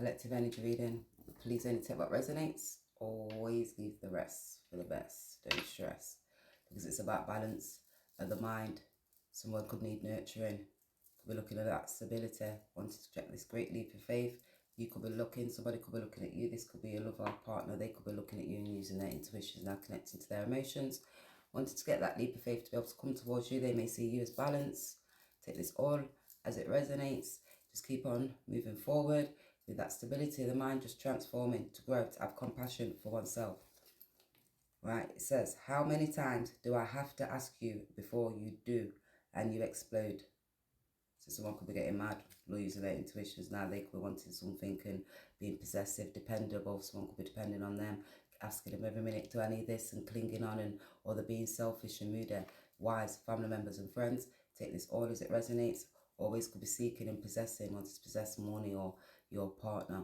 collective energy reading. Please only take what resonates. Always leave the rest for the best. Don't stress. Because it's about balance of the mind. Someone could need nurturing. Could be looking at that stability. Wanting to check this great leap of faith. You could be looking, somebody could be looking at you. This could be a lover, partner. They could be looking at you and using their intuition, now connecting to their emotions. Wanting to get that leap of faith to be able to come towards you. They may see you as balance. Take this all as it resonates. Just keep on moving forward with that stability of the mind, just transforming to grow, to have compassion for oneself. Right, it says, how many times do I have to ask you before you do and you explode? So someone could be getting mad, losing their intuitions. Now they could be wanting something and being possessive, dependable. Someone could be depending on them, asking them every minute, do I need this, and clinging on, and or they're being selfish and moody. Wives, family members and friends, take this all as it resonates. Always could be seeking and possessing, wanting to possess money or your partner.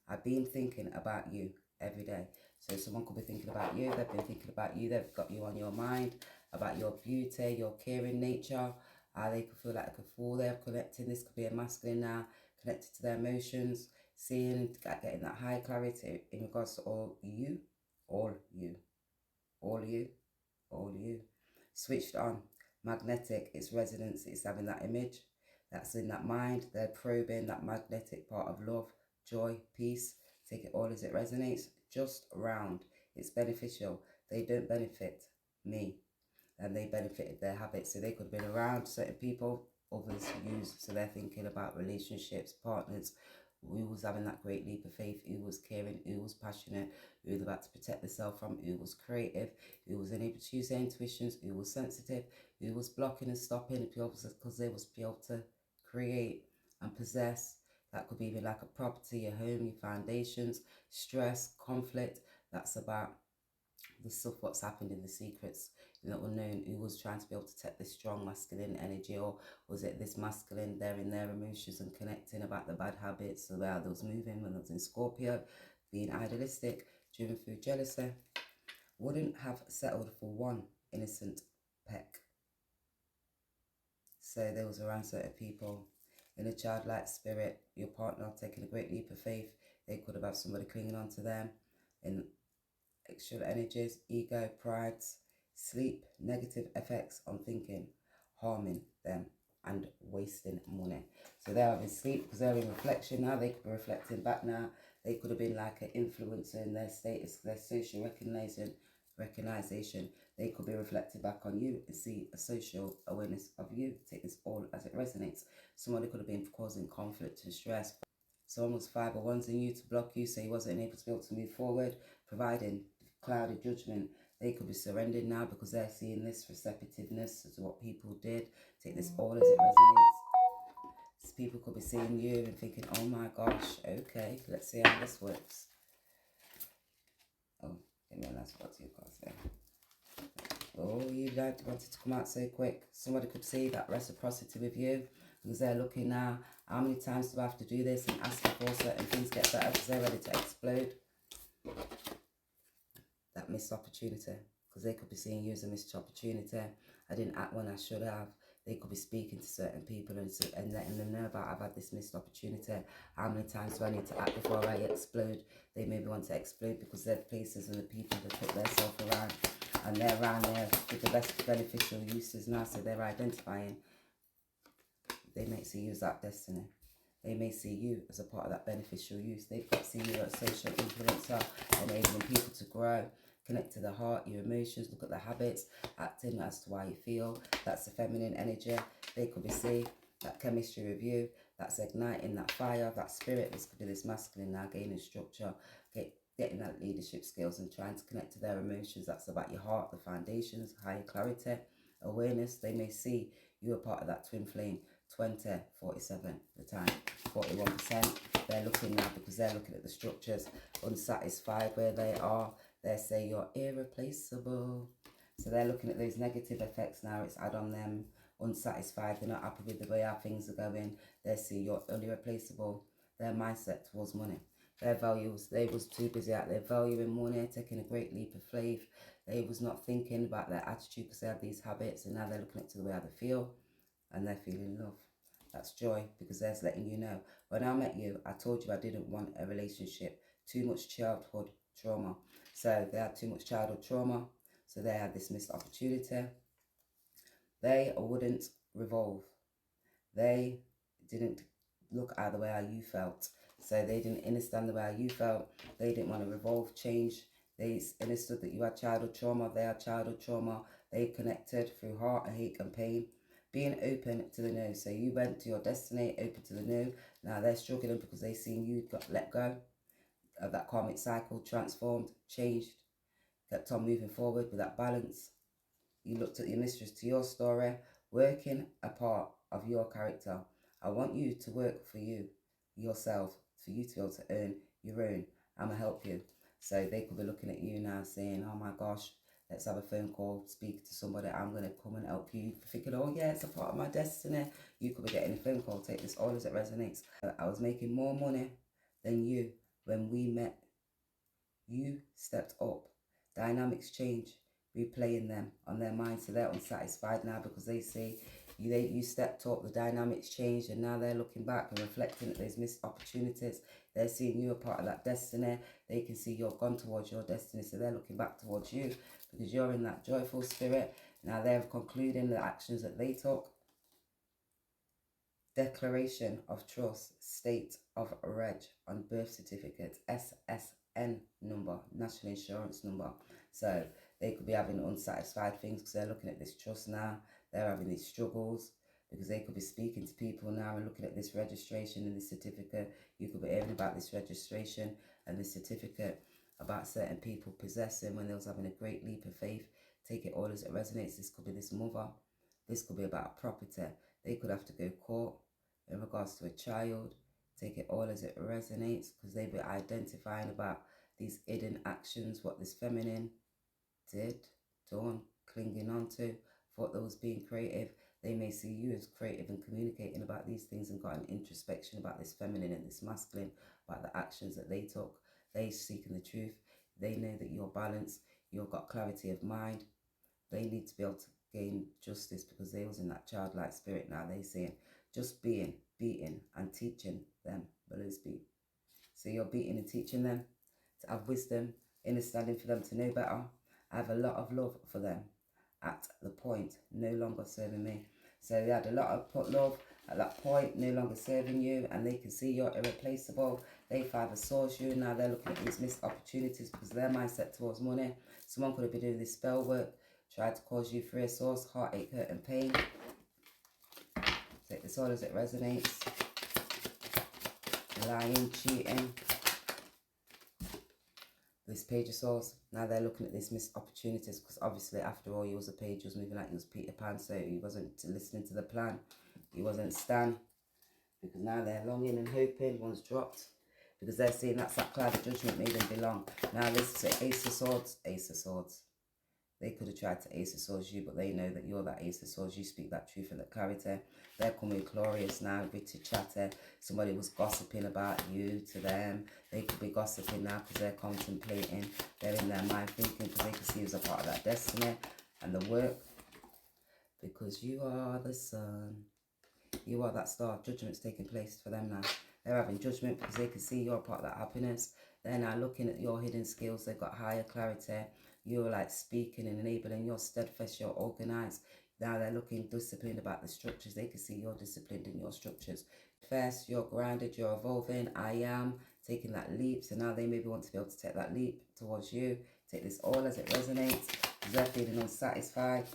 I've been thinking about you every day. So someone could be thinking about you, they've been thinking about you, they've got you on your mind, about your beauty, your caring nature. They could feel like a fool there, connecting. This could be a masculine now, connected to their emotions, seeing, getting that high clarity in regards to all you, all you, all you, all you. Switched on, magnetic, its resonance, it's having that image that's in that mind. They're probing that magnetic part of love, joy, peace. Take it all as it resonates, just around. It's beneficial. They don't benefit me, and they benefited their habits. So they could have been around certain people, others use. So they're thinking about relationships, partners, who was having that great leap of faith, who was caring, who was passionate, who was about to protect themselves from, who was creative, who was unable to use their intuitions, who was sensitive, who was blocking and stopping because they was able to create and possess. That could be even like a property, your home, your foundations, stress, conflict. That's about the stuff what's happened in the secrets, in the unknown. Who was trying to be able to take this strong masculine energy, or was it this masculine there in their emotions and connecting about the bad habits about those moving when I was in Scorpio, being idealistic, driven through jealousy, wouldn't have settled for one innocent peck. So there was around certain people in a childlike spirit, your partner taking a great leap of faith. They could have had somebody clinging on to them in extra energies, ego, pride, sleep, negative effects on thinking, harming them and wasting money. So they're having sleep because they're in reflection now. They could be reflecting back now. They could have been like an influencer in their status, their social recognition. They could be reflecting back on you and see a social awareness of you. Take this all as it resonates. Somebody could have been causing conflict and stress. Someone was 501s in you to block you, so you wasn't able to be able to move forward, providing clouded judgment. They could be surrendering now because they're seeing this receptiveness to what people did. Take this all as it resonates. So people could be seeing you and thinking, oh my gosh, okay, let's see how this works. Oh, didn't realize what you cards there. Oh, you wanted to come out so quick. Somebody could see that reciprocity with you because they're looking now. How many times do I have to do this and ask for certain things get better because they're ready to explode? That missed opportunity, because they could be seeing you as a missed opportunity. I didn't act when I should have. They could be speaking to certain people and letting them know about, I've had this missed opportunity. How many times do I need to act before I explode? They maybe want to explode because they're places and the people that put themselves around, and they're around there with the best beneficial uses now. So they're identifying. They may see you as that destiny. They may see you as a part of that beneficial use. They could see you as a social influencer, enabling people to grow, connect to the heart, your emotions, look at the habits, acting as to why you feel. That's the feminine energy. They could be seeing that chemistry with you. That's igniting that fire, that spirit. This could be this masculine now, gaining structure, getting that leadership skills and trying to connect to their emotions. That's about your heart, the foundations, higher clarity, awareness. They may see you are part of that twin flame. 20, 47 the time, 41%. They're looking now because they're looking at the structures, unsatisfied where they are. They say you're irreplaceable. So they're looking at those negative effects now. It's add on them, unsatisfied. They're not happy with the way how things are going. They see you're irreplaceable. Their mindset towards money. Their values, they was too busy out there valuing money, taking a great leap of faith. They was not thinking about their attitude because they have these habits, and now they're looking at the way how they feel. And they're feeling love. That's joy, because there's letting you know. When I met you, I told you I didn't want a relationship. Too much childhood trauma. So they had too much childhood trauma. So they had this missed opportunity. They wouldn't revolve. They didn't look at the way how you felt. So they didn't understand the way how you felt. They didn't want to revolve, change. They understood that you had childhood trauma. They had childhood trauma. They connected through heartache and pain. Being open to the no. So you went to your destiny, open to the no. Now they're struggling because they seen you got let go of that karmic cycle, transformed, changed, kept on moving forward with that balance. You looked at your mistress to your story, working a part of your character. I want you to work for you, yourself, for you to be able to earn your own. I'm going to help you. So they could be looking at you now saying, oh my gosh, let's have a phone call, speak to somebody. I'm going to come and help you. Thinking, oh yeah, it's a part of my destiny. You could be getting a phone call. Take this all as it resonates. I was making more money than you when we met. You stepped up. Dynamics change, replaying them on their mind, so they're unsatisfied now because they see you stepped up, the dynamics changed, and now they're looking back and reflecting at those missed opportunities. They're seeing you a part of that destiny. They can see you've gone towards your destiny, so they're looking back towards you because you're in that joyful spirit. Now they're concluding the actions that they took. Declaration of trust, state of reg on birth certificate, SSN number, national insurance number. So they could be having unsatisfied things because they're looking at this trust now. They're having these struggles because they could be speaking to people now and looking at this registration and this certificate. You could be hearing about this registration and this certificate about certain people possessing when they was having a great leap of faith. Take it all as it resonates. This could be this mother. This could be about property. They could have to go court in regards to a child. Take it all as it resonates because they be identifying about these hidden actions, what this feminine did, done, clinging on to, thought they was being creative. They may see you as creative and communicating about these things and got an introspection about this feminine and this masculine, about the actions that they took. They seeking the truth. They know that you're balanced. You've got clarity of mind. They need to be able to gain justice because they was in that childlike spirit. Now they saying just being, beating and teaching them Blues beat. So you're beating and teaching them to have wisdom, understanding for them to know better. I have a lot of love for them at the point, no longer serving me. So they had a lot of love at that point, no longer serving you, and they can see you're irreplaceable. They Five source you. Now they're looking at these missed opportunities because their mindset towards money. Someone could have been doing this spell work, tried to cause you free source, heartache, hurt and pain. Take this all as it resonates. Lying, cheating. This page of swords. Now they're looking at these missed opportunities because obviously after all you was a page, you was moving like you was Peter Pan, so he wasn't listening to the plan. He wasn't Stan. Because now they're longing and hoping. One's dropped. Because they're seeing that's that cloud of judgment made them belong. Now let's say Ace of Swords. Ace of Swords. They could have tried to Ace of Swords you, but they know that you're that Ace of Swords. You speak that truth and that clarity. They're coming glorious now, witty chatter. Somebody was gossiping about you to them. They could be gossiping now because they're contemplating. They're in their mind thinking because they can see you as a part of that destiny and the work. Because you are the sun. You are that star. Judgment's taking place for them now. They're having judgment because they can see you're part of that happiness. They're now looking at your hidden skills. They've got higher clarity. You're like speaking and enabling. You're steadfast. You're organized. Now they're looking disciplined about the structures. They can see you're disciplined in your structures. First, you're grounded. You're evolving. I am taking that leap. So now they maybe want to be able to take that leap towards you. Take this all as it resonates. Because they're feeling unsatisfied.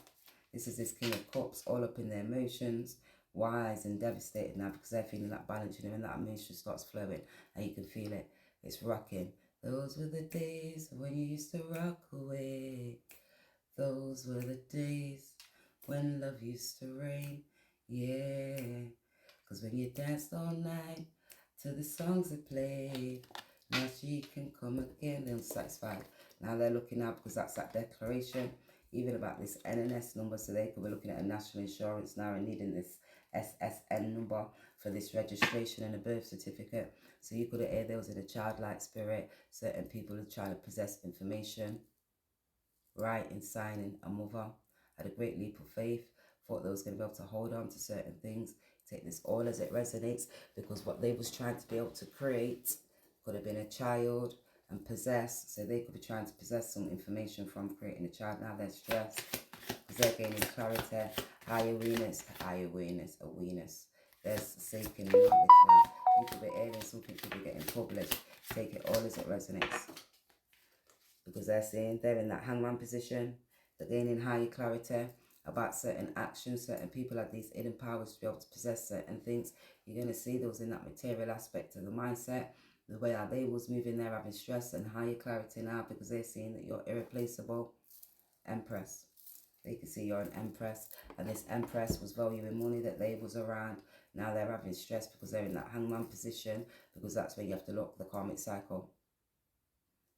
This is this King of Cups all up in their emotions. Wise and devastated now because they're feeling that balance, you know, when that emotion starts flowing and you can feel it. It's rocking. Those were the days when you used to rock away. Those were the days when love used to reign. Yeah. Because when you danced all night to the songs they played, now she can come again. They're unsatisfied. Now they're looking out because that's that declaration. Even about this NNS number, so they could be looking at a national insurance now and needing this SSN number for this registration and a birth certificate. So you could have heard there was in a childlike spirit. Certain people are trying to possess information. Writing, signing, a mother had a great leap of faith. Thought they was going to be able to hold on to certain things. Take this all as it resonates, because what they was trying to be able to create could have been a child and possess. So they could be trying to possess some information from creating a child. Now they're stressed because they're gaining clarity, high awareness, awareness. There's seeking knowledge now. You could be hearing something could be getting published. Take it all as it resonates. Because they're saying they're in that hangman position. They're gaining higher clarity about certain actions. Certain people have these hidden powers to be able to possess certain things. You're going to see those in that material aspect of the mindset. The way how they was moving, they're having stress and higher clarity now because they're seeing that you're irreplaceable. Empress. They can see you're an empress, and this empress was valuing money that they was around. Now they're having stress because they're in that hangman position, because that's where you have to look the karmic cycle.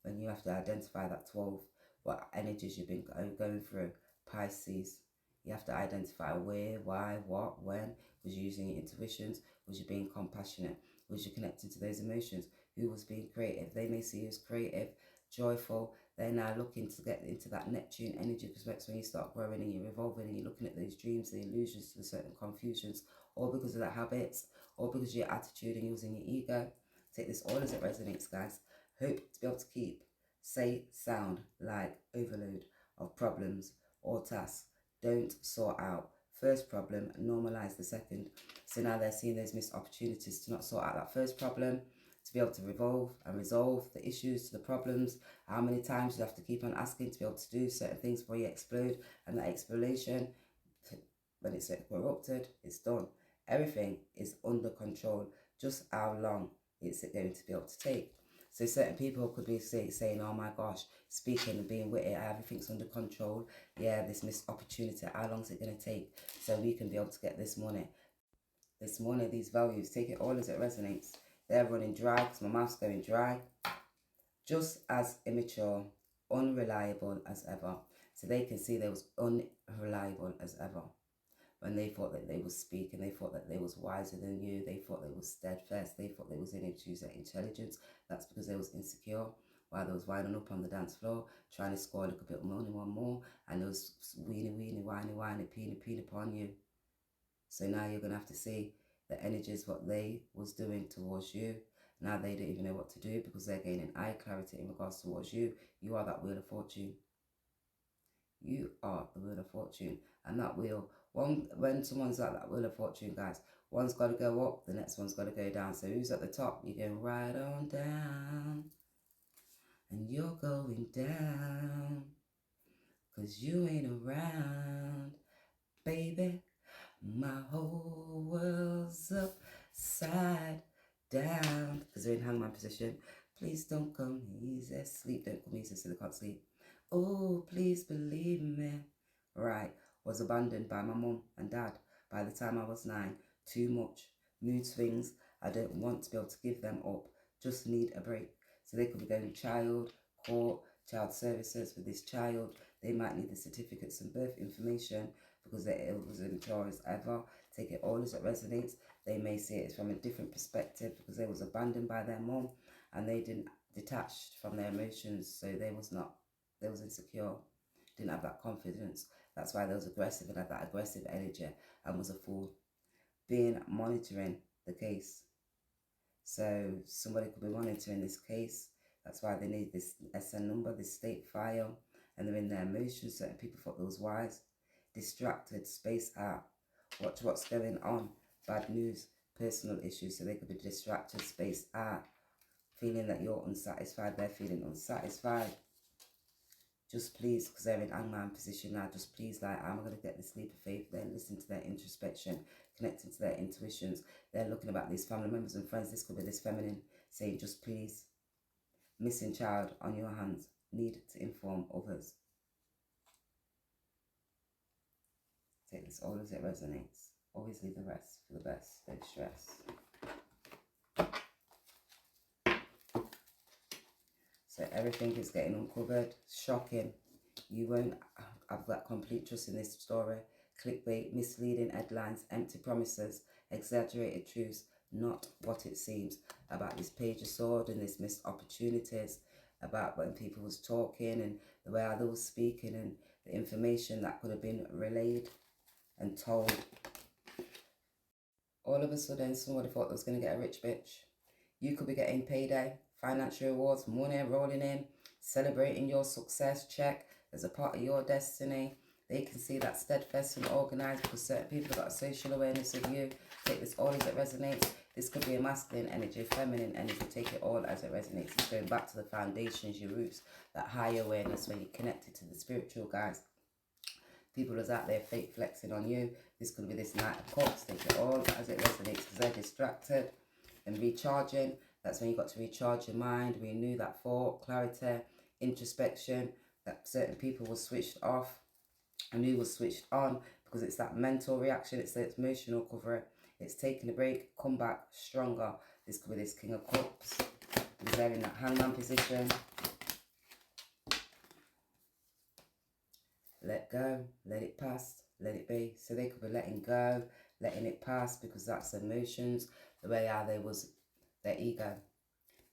When you have to identify that 12, what energies you've been going through. Pisces. You have to identify where, why, what, when. Was you using your intuitions? Was you being compassionate? Was you connecting to those emotions? Who was being creative? They may see you as creative, joyful. They're now looking to get into that Neptune energy, because that's when you start growing and you're evolving and you're looking at those dreams, the illusions, the certain confusions, all because of the habits, all because of your attitude and using your ego. Take this all as it resonates, guys. Hope to be able to keep, say, sound like overload of problems or tasks. Don't sort out first problem, normalize the second. So now they're seeing those missed opportunities to not sort out that first problem, to be able to resolve the issues to the problems. How many times you have to keep on asking to be able to do certain things before you explode, and that exploration, when it's corrupted, it's done. Everything is under control. Just how long is it going to be able to take? So certain people could be saying, oh my gosh, speaking and being witty, everything's under control. Yeah, this missed opportunity, how long is it going to take? So we can be able to get this money. This money, these values, take it all as it resonates. They're running dry because my mouth's going dry. Just as immature, unreliable as ever. So they can see they was unreliable as ever. When they thought that they was speaking, they thought that they was wiser than you, they thought they was steadfast, they thought they was in to use their intelligence. That's because they was insecure. While they was winding up on the dance floor, trying to score a little bit of money, one more, and they was whining, peeing upon you. So now you're going to have to see the energies, what they was doing towards you. Now they don't even know what to do because they're gaining eye clarity in regards towards you. You are that wheel of fortune. You are the wheel of fortune. And that wheel, when someone's like that wheel of fortune, guys, one's got to go up, the next one's got to go down. So who's at the top? You're going right on down. And you're going down. Because you ain't around, baby. My whole world's upside down. Because they're in hangman position. Please don't come easy. Sleep, don't come easy so they can't sleep. Oh, please believe me. Right. Was abandoned by my mum and dad by the time I was 9. Too much. Mood swings. I don't want to be able to give them up. Just need a break. So they could be going child, court, child services with this child. They might need the certificates and birth information because they're as immature as ever. Take it all as it resonates. They may see it from a different perspective because they was abandoned by their mum and they didn't detached from their emotions. So they was insecure, didn't have that confidence. That's why they was aggressive and had that aggressive energy and was a fool. Monitoring the case. So somebody could be monitoring this case. That's why they need this SN number, this state file, and they're in their emotions. Certain people thought they was wise. Distracted, space out. Watch what's going on. Bad news, personal issues. So they could be distracted, space out. Feeling that you're unsatisfied, they're feeling unsatisfied. Just please, because they're in hangman position now, just please, like, I'm going to get this leap of faith. Then listen to their introspection, connecting to their intuitions. They're looking about these family members and friends. This could be this feminine saying, just please, missing child on your hands, need to inform others. Take this all as it resonates. Always leave the rest for the best. Don't stress. So everything is getting uncovered. Shocking. You won't have that complete trust in this story. Clickbait, misleading headlines, empty promises, exaggerated truths, not what it seems. About this page of sword and this missed opportunities. About when people was talking and the way others was speaking and the information that could have been relayed and told. All of a sudden, somebody thought they was going to get a rich bitch. You could be getting payday, financial rewards, money rolling in, celebrating your success, check, as a part of your destiny. They can see that steadfast and organized because certain people have got a social awareness of you. Take this all as it resonates. This could be a masculine energy, feminine energy. Take it all as it resonates. It's going back to the foundations, your roots, that higher awareness when you're connected to the spiritual guys. People is out there fake flexing on you. This could be this Knight of Cups. Take it all as it resonates because they're distracted and recharging. That's when you got to recharge your mind, renew that thought, clarity, introspection. That certain people were switched off and you was switched on because it's that mental reaction. It's the emotional cover. It's taking a break, come back stronger. This could be this King of Cups. Because they're in that hangman position. Let go, let it pass, let it be. So they could be letting go, letting it pass because that's emotions. The way how they was their ego.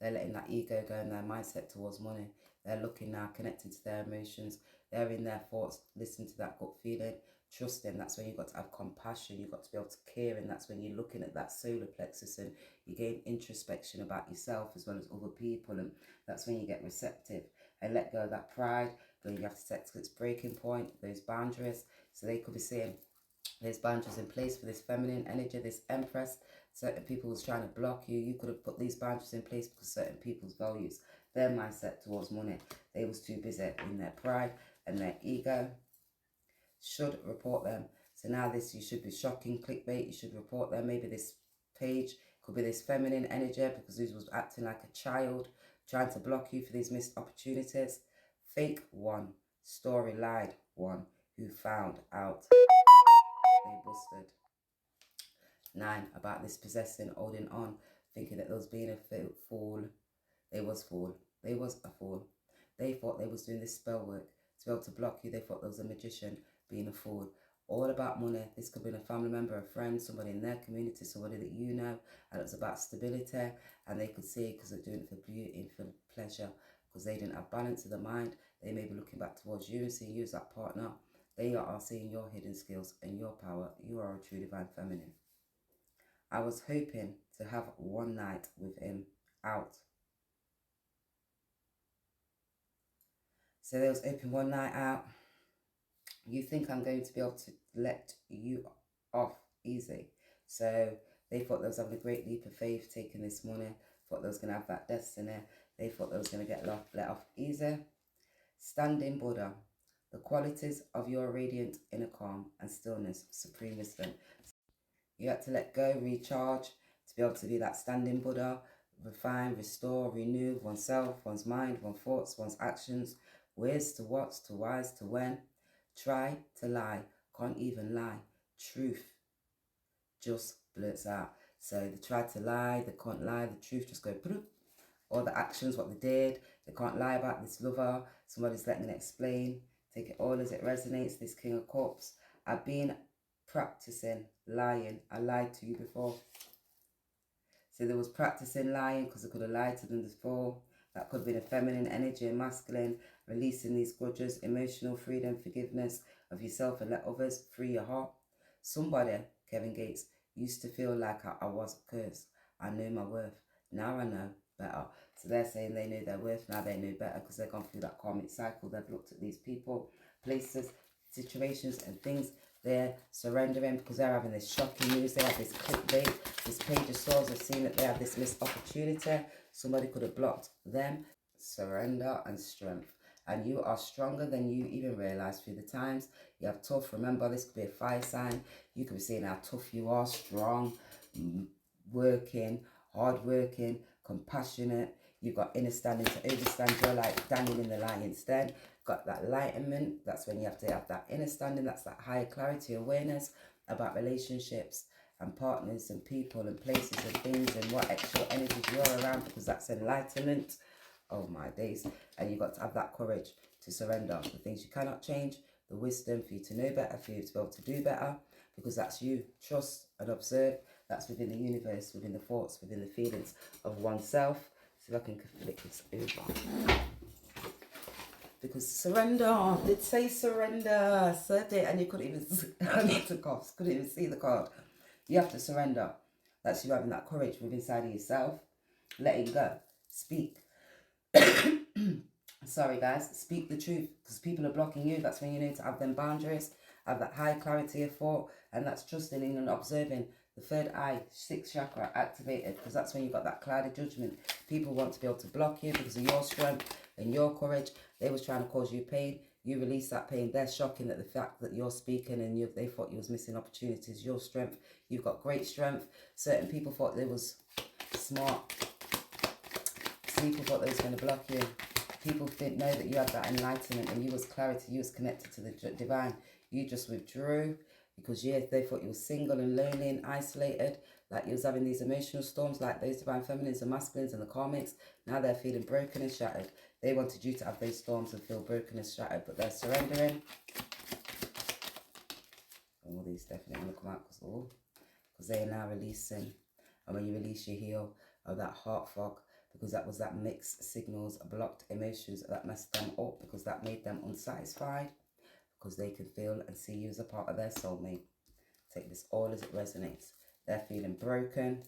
They're letting that ego go and their mindset towards money. They're looking now, connected to their emotions. They're in their thoughts, listen to that gut feeling, trusting. That's when you've got to have compassion. You've got to be able to care. And that's when you're looking at that solar plexus and you gain introspection about yourself as well as other people. And that's when you get receptive and let go of that pride. Then you have to set its breaking point, those boundaries. So they could be saying, there's boundaries in place for this feminine energy, this empress. Certain people was trying to block you. You could have put these boundaries in place because certain people's values, their mindset towards money, they was too busy in their pride and their ego. Should report them. So now this, you should be shocking clickbait. You should report them. Maybe this page could be this feminine energy because this was acting like a child, trying to block you for these missed opportunities. Fake one, story lied one, who found out. They busted. 9, about this possessing, holding on, thinking that there was being a fool. They was fool. They was a fool. They thought they was doing this spell work to be able to block you. They thought there was a magician, being a fool. All about money. This could be a family member, a friend, somebody in their community, somebody that you know, and it was about stability. And they could see it because they're doing it for beauty and for pleasure, because they didn't have balance of the mind. They may be looking back towards you and seeing you as that partner. They are seeing your hidden skills and your power. You are a true divine feminine. I was hoping to have one night with him out. So they was hoping one night out. You think I'm going to be able to let you off easy. So they thought they was having a great leap of faith taking this money. Thought they was going to have that destiny. They thought they was going to get let off easy. Standing Buddha. The qualities of your radiant inner calm and stillness, supreme wisdom. You had to let go, recharge, to be able to be that standing Buddha, refine, restore, renew oneself, one's mind, one's thoughts, one's actions, where's to what's, to why's, to when. Try to lie, can't even lie. Truth just blurts out. So they try to lie, they can't lie, the truth just goes bloop. All the actions, what they did, they can't lie about this lover. Somebody's letting them explain. Take it all as it resonates, this King of Cups. I've been practicing lying. I lied to you before. So there was practicing lying because I could have lied to them before. That could have been a feminine energy and masculine, releasing these grudges, emotional freedom, forgiveness of yourself and let others free your heart. Somebody, Kevin Gates, used to feel like I was cursed. I knew my worth. Now I know better. So they're saying they knew their worth. Now they knew better because they've gone through that karmic cycle. They've looked at these people, places, situations and things. They're surrendering because they're having this shocking news. They have this clickbait. This Page of Swords have seen that they have this missed opportunity. Somebody could have blocked them. Surrender and strength. And you are stronger than you even realize through the times. You have tough. Remember, this could be a fire sign. You could be seeing how tough you are, strong, working, hard working, compassionate. You've got inner standing to overstand. You're like Daniel in the lion's den. Got that enlightenment. That's when you have to have that inner standing. That's that higher clarity, awareness about relationships and partners and people and places and things and what extra energies you're around, because that's enlightenment. Oh my days. And you've got to have that courage to surrender the things you cannot change, the wisdom for you to know better, for you to be able to do better, because that's you. Trust and observe. That's within the universe, within the thoughts, within the feelings of oneself. See if I can flick this over. Because surrender, did say surrender, said it, and you couldn't even, I need to cough, couldn't even see the card. You have to surrender. That's you having that courage within inside of yourself. Letting go. Speak. Sorry guys, speak the truth, because people are blocking you. That's when you need to have them boundaries, have that high clarity of thought, and that's trusting in and observing. The third eye, sixth chakra activated, because that's when you've got that cloud of judgment. People want to be able to block you because of your strength and your courage. They was trying to cause you pain. You release that pain. They're shocking at the fact that you're speaking and they thought you was missing opportunities. Your strength, you've got great strength. Certain people thought they was smart. People thought they was going to block you. People didn't know that you had that enlightenment and you was clarity, you was connected to the divine. You just withdrew because, yeah, they thought you were single and lonely and isolated, like you was having these emotional storms like those divine feminines and masculines and the karmics. Now they're feeling broken and shattered. They wanted you to have those storms and feel broken and shattered, but they're surrendering. All these definitely going to come out because they are now releasing. And when you release, you heal of that heart fog, because that was that mixed signals, blocked emotions that messed them up, because that made them unsatisfied, because they can feel and see you as a part of their soulmate. Take this all as it resonates. They're feeling broken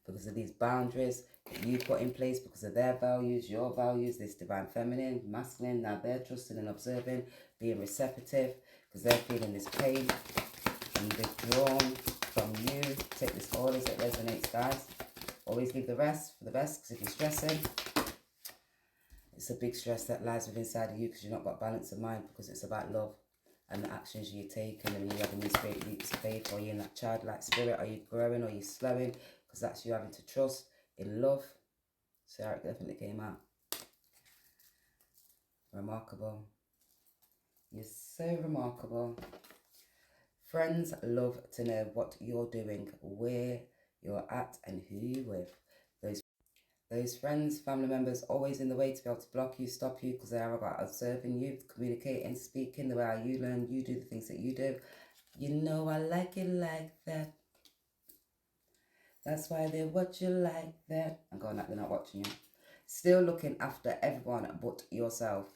because of these boundaries that you put in place, because of their values, your values, this divine feminine, masculine. Now they're trusting and observing, being receptive, because they're feeling this pain and withdrawn from you. Take this all as it resonates, guys. Always leave the rest for the best, because if you're stressing, it's a big stress that lies within inside of you, because you've not got balance of mind, because it's about love and the actions you're taking, and you're having these great leaps of faith. Are you in that childlike spirit? Are you growing? Are you slowing? Because that's you having to trust in love. So it definitely came out. Remarkable. You're so remarkable. Friends love to know what you're doing, where you're at, and who you're with. Those friends, family members, always in the way to be able to block you, stop you, because they are about observing you, communicating, speaking, the way how you learn, you do the things that you do. You know I like it like that. That's why they watch you like that. I'm going, they're not watching you. Still looking after everyone but yourself.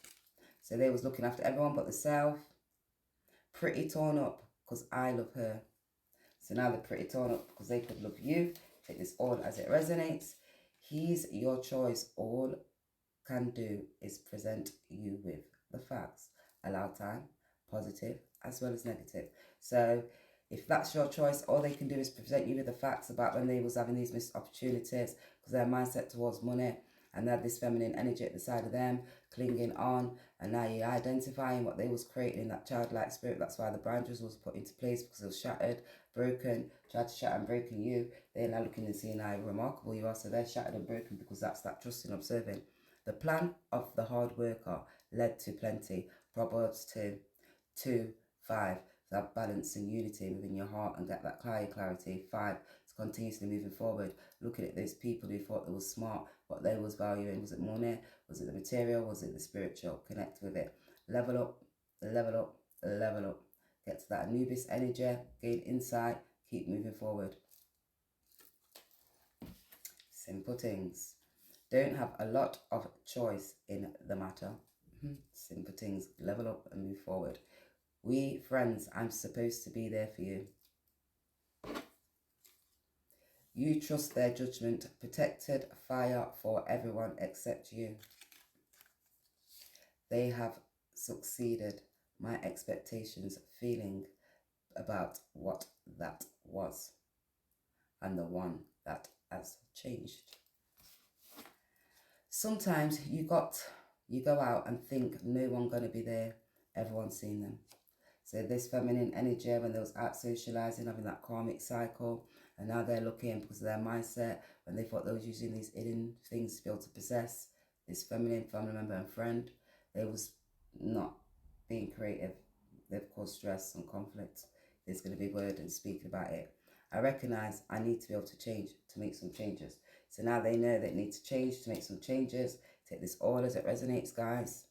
So they was looking after everyone but themselves. Pretty torn up because I love her. So now they're pretty torn up because they could love you. Take this all as it resonates. He's your choice. All can do is present you with the facts. Allow time, positive as well as negative. So if that's your choice, all they can do is present you with the facts about when they was having these missed opportunities, because their mindset towards money, and they had this feminine energy at the side of them, clinging on, and now you're identifying what they was creating in that childlike spirit. That's why the boundaries was put into place, because it was shattered, broken, tried to shatter and broken you. They're now looking and seeing how remarkable you are, so they're shattered and broken, because that's that trust in observing. The plan of the hard worker led to plenty. Proverbs 2:5. To have balance and unity within your heart and get that clarity. 5. It's continuously moving forward. Looking at those people who thought they were smart, what they was valuing. Was it money? Was it the material? Was it the spiritual? Connect with it. Level up, level up, level up. Get to that Anubis energy. Gain insight. Keep moving forward. Simple things. Don't have a lot of choice in the matter. Simple things. Level up and move forward. We friends, I'm supposed to be there for you. You trust their judgment. Protected fire for everyone except you. They have succeeded. My expectations, feeling about what that was, and the one that has changed. Sometimes you go out and think no one gonna be there. Everyone's seen them. So this feminine energy, when they was out socializing, having that karmic cycle, and now they're looking because of their mindset, when they thought they was using these hidden things to be able to possess this feminine family member and friend, they was not being creative. They've caused stress and conflict. There's going to be word and speaking about it. I recognize I need to be able to change, to make some changes. So now they know they need to change, to make some changes. Take this all as it resonates, guys.